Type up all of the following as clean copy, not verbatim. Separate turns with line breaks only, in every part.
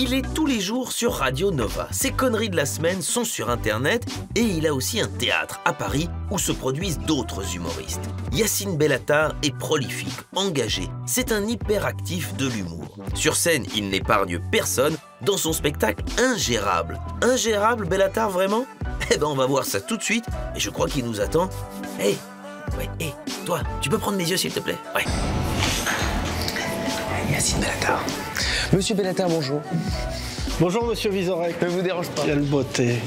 Il est tous les jours sur Radio Nova. Ses conneries de la semaine sont sur Internet et il a aussi un théâtre à Paris où se produisent d'autres humoristes. Yacine Bellatar est prolifique, engagé. C'est un hyperactif de l'humour. Sur scène, il n'épargne personne dans son spectacle Ingérable. Ingérable, Bellatar, vraiment? Eh ben, on va voir ça tout de suite et je crois qu'il nous attend. Hey, toi, tu peux prendre mes yeux s'il te plaît? Ouais. Yacine Bellatar.
Monsieur Bellatar, bonjour.
Bonjour Monsieur Vizorek.
Ne vous dérange pas.
Quelle beauté,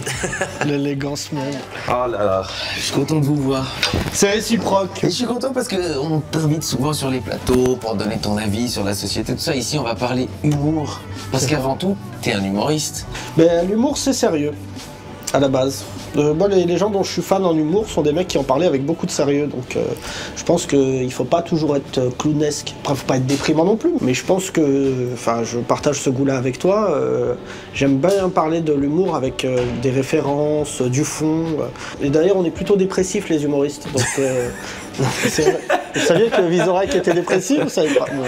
l'élégance même.
Oh là là, je suis content de vous voir.
C'est réciproque.
Et je suis content parce qu'on t'invite souvent sur les plateaux pour donner ton avis sur la société, tout ça. Ici, on va parler humour. Parce qu'avant tout, t'es un humoriste.
Ben, l'humour, c'est sérieux, à la base. Moi, les gens dont je suis fan en humour sont des mecs qui en parlaient avec beaucoup de sérieux. Donc, je pense qu'il ne faut pas toujours être clownesque. Après, il ne faut pas être déprimant non plus. Mais je pense que, enfin, je partage ce goût-là avec toi. J'aime bien parler de l'humour avec des références, du fond. Et d'ailleurs, on est plutôt dépressifs, les humoristes. Donc, c'est vrai. Vous saviez que Vizorek était dépressif? Vous savez pas? Bon.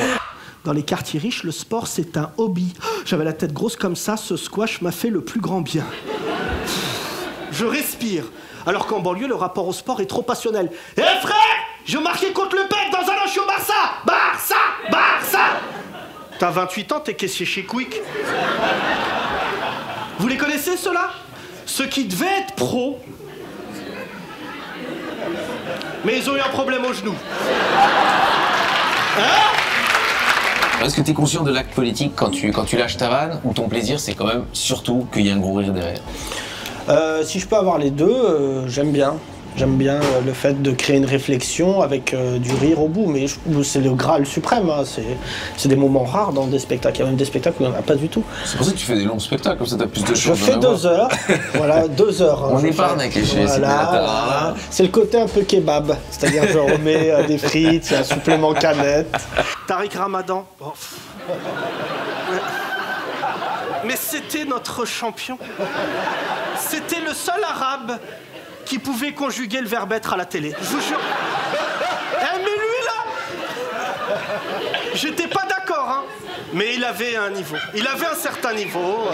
Dans les quartiers riches, le sport, c'est un hobby. J'avais la tête grosse comme ça, ce squash m'a fait le plus grand bien. Je respire. Alors qu'en banlieue, le rapport au sport est trop passionnel. Eh frère, je marquais contre le PEC dans un an, je suis au Barça. Barça. T'as 28 ans, t'es caissier chez Quick. Vous les connaissez, ceux-là? Ceux qui devaient être pros. Mais ils ont eu un problème au genou. Hein?
Est-ce que t'es conscient de l'acte politique quand tu lâches ta vanne, ou ton plaisir, c'est quand même surtout qu'il y a un gros rire derrière?
Si je peux avoir les deux, j'aime bien. J'aime bien le fait de créer une réflexion avec du rire au bout, mais c'est le Graal suprême. Hein. C'est des moments rares dans des spectacles. Il y a même des spectacles où il n'y en a pas du tout.
C'est pour ça que tu fais des longs spectacles, comme ça t'as plus de
Je
choses.
fais 2 heures. Voilà, 2 heures.
On est pas arnaqué chez
voilà. C'est le côté un peu kebab. C'est-à-dire, je remets des frites, il y a un supplément canette. Tariq Ramadan. Oh. Ouais. Mais c'était notre champion. C'était le seul arabe qui pouvait conjuguer le verbe être à la télé. Je vous jure. Eh, mais lui, là, j'étais pas d'accord, hein. Mais il avait un niveau. Il avait un certain niveau.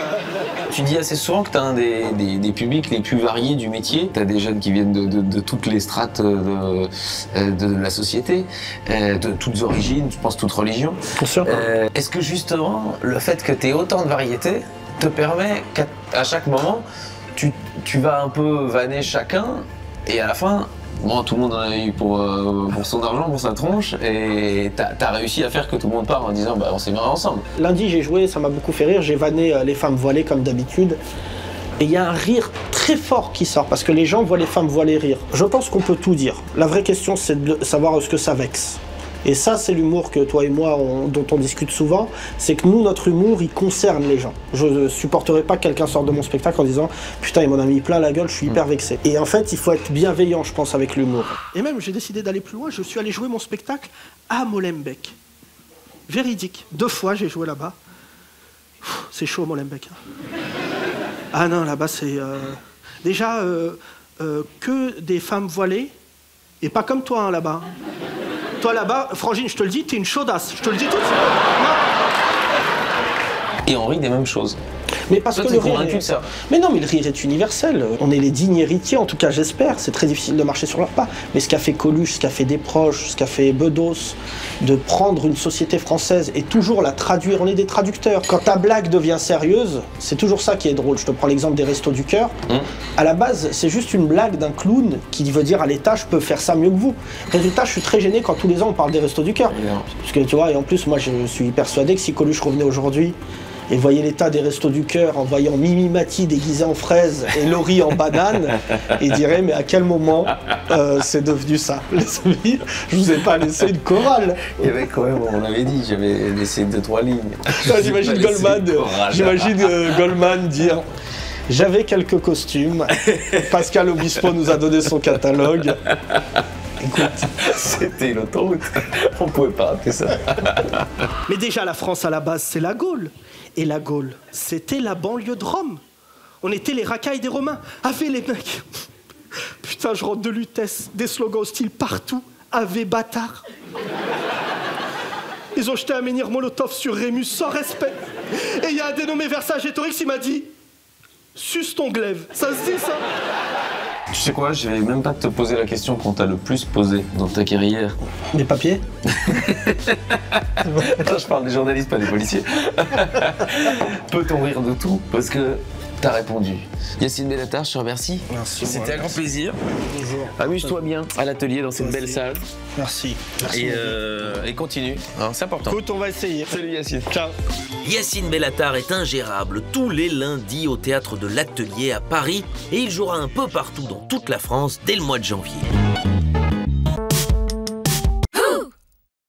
Tu dis assez souvent que t'as un des publics les plus variés du métier. T'as des jeunes qui viennent de toutes les strates de la société, de toutes origines, je pense toutes religions.
Bien sûr.
Est-ce que justement, le fait que t'aies autant de variétés te permet qu'à chaque moment, tu vas un peu vanner chacun, et à la fin, bon, tout le monde en a eu pour son argent, pour sa tronche, et t'as réussi à faire que tout le monde part en disant bah on s'est marré ensemble.
Lundi, j'ai joué, ça m'a beaucoup fait rire, j'ai vanné les femmes voilées comme d'habitude. Et il y a un rire très fort qui sort, parce que les gens voient les femmes voilées rire. Je pense qu'on peut tout dire. La vraie question, c'est de savoir ce que ça vexe. Et ça, c'est l'humour que toi et moi, dont on discute souvent, c'est que nous, notre humour, il concerne les gens. Je ne supporterai pas que quelqu'un sorte de mon spectacle en disant « Putain, il m'en a mis plein la gueule, je suis hyper vexé ». Et en fait, il faut être bienveillant, je pense, avec l'humour. Et même, j'ai décidé d'aller plus loin, je suis allé jouer mon spectacle à Molenbeek. Véridique. 2 fois, j'ai joué là-bas. C'est chaud, Molenbeek. Hein. Ah non, là-bas, c'est... Déjà, que des femmes voilées, et pas comme toi, hein, là-bas. Toi là-bas, Frangine, je te le dis, t'es une chaudasse. Je te le dis tout de suite.
Et on rit des mêmes choses.
Mais parce
toi,
que le rire
convaincu de ça.
Mais non, mais le rire est universel. On est les dignes héritiers, en tout cas j'espère. C'est très difficile de marcher sur leurs pas. Mais ce qu'a fait Coluche, ce qu'a fait Desproges, ce qu'a fait Bedos, de prendre une société française et toujours la traduire, on est des traducteurs. Quand ta blague devient sérieuse, c'est toujours ça qui est drôle. Je te prends l'exemple des Restos du Cœur. À la base, c'est juste une blague d'un clown qui veut dire à l'État, je peux faire ça mieux que vous. Résultat, je suis très gêné quand tous les ans on parle des Restos du Cœur. Parce que tu vois, et en plus, moi je suis persuadé que si Coluche revenait aujourd'hui et voyait l'état des Restos du Cœur en voyant Mimi Mati déguisée en fraise et Laurie en banane, il dirait mais à quel moment c'est devenu ça? Les amis, je vous ai pas laissé une chorale.
Il y avait quand même, on l'avait dit, j'avais laissé 2-3 lignes.
J'imagine Goldman dire j'avais quelques costumes, Pascal Obispo nous a donné son catalogue. Écoute,
c'était l'autoroute, on pouvait pas rater ça.
Mais déjà la France à la base c'est la Gaule. Et la Gaule, c'était la banlieue de Rome. On était les racailles des Romains. Ave les mecs. Putain, je rentre de Lutèce, des slogans hostiles partout. Ave bâtard.
Ils ont jeté un menhir Molotov sur Rémus sans respect. Et il y a un dénommé Vercingétorix, il m'a dit suce ton glaive. Ça se dit ça?
Tu sais quoi, je vais même pas te poser la question qu'on t'a le plus posée dans ta carrière.
Les papiers?
Attends, je parle des journalistes, pas des policiers. Peut-on rire de tout? Parce que t'as répondu. Yacine Bellatar, je te remercie.
Merci.
C'était un grand plaisir.
Bonjour.
Amuse-toi bien à l'atelier dans cette belle salle.
Merci.
Et continue, hein, c'est important.
Écoute, on va essayer.
Salut Yacine.
Ciao.
Yacine Bellatar est ingérable tous les lundis au théâtre de l'Atelier à Paris et il jouera un peu partout dans toute la France dès le mois de janvier.